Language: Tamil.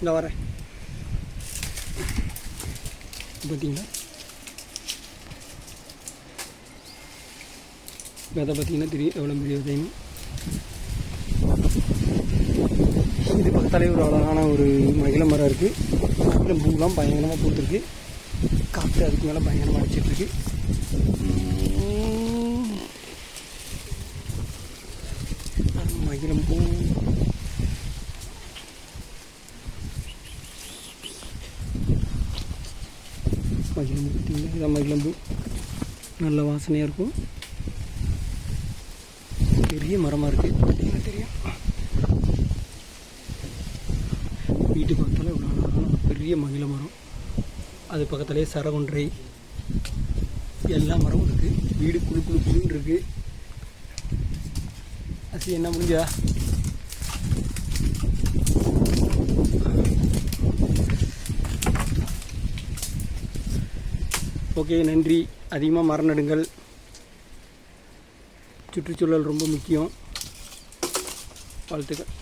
இந்த வரேன் பார்த்தீங்களா விதை பார்த்தீங்கன்னா தெரியும் எவ்வளோ பெரிய விதைன்னு. இது பக்கத்தாலே ஒரு அழகான ஒரு மகிழ மரம் இருக்குது. மகிழம் பூலாம் பயங்கரமாக பூத்துருக்கு. காற்று அதுக்கு மேலே பயங்கரமாக அடிச்சிட்ருக்கு. மகிழம் பூ மகிழம்பூ பார்த்தீங்கன்னா இதான் மகிழம்பூ. நல்ல வாசனையாக இருக்கும். பெரிய மரமாக இருக்குது பார்த்தீங்கன்னா தெரியும். வீட்டு பக்கத்தில் ஒரு அழகான பெரிய மகிழ மரம். அது பக்கத்துலேயே சரகொன்றை எல்லா மரமும் இருக்குது. வீடு குழு குழு குழுன்னு இருக்குது. அது என்ன முடிஞ்சா ஓகே. நன்றி. அதிகமாக மரம் நடுங்கள். சுற்றுச்சூழல் ரொம்ப முக்கியம். வாழ்த்துக்கள்.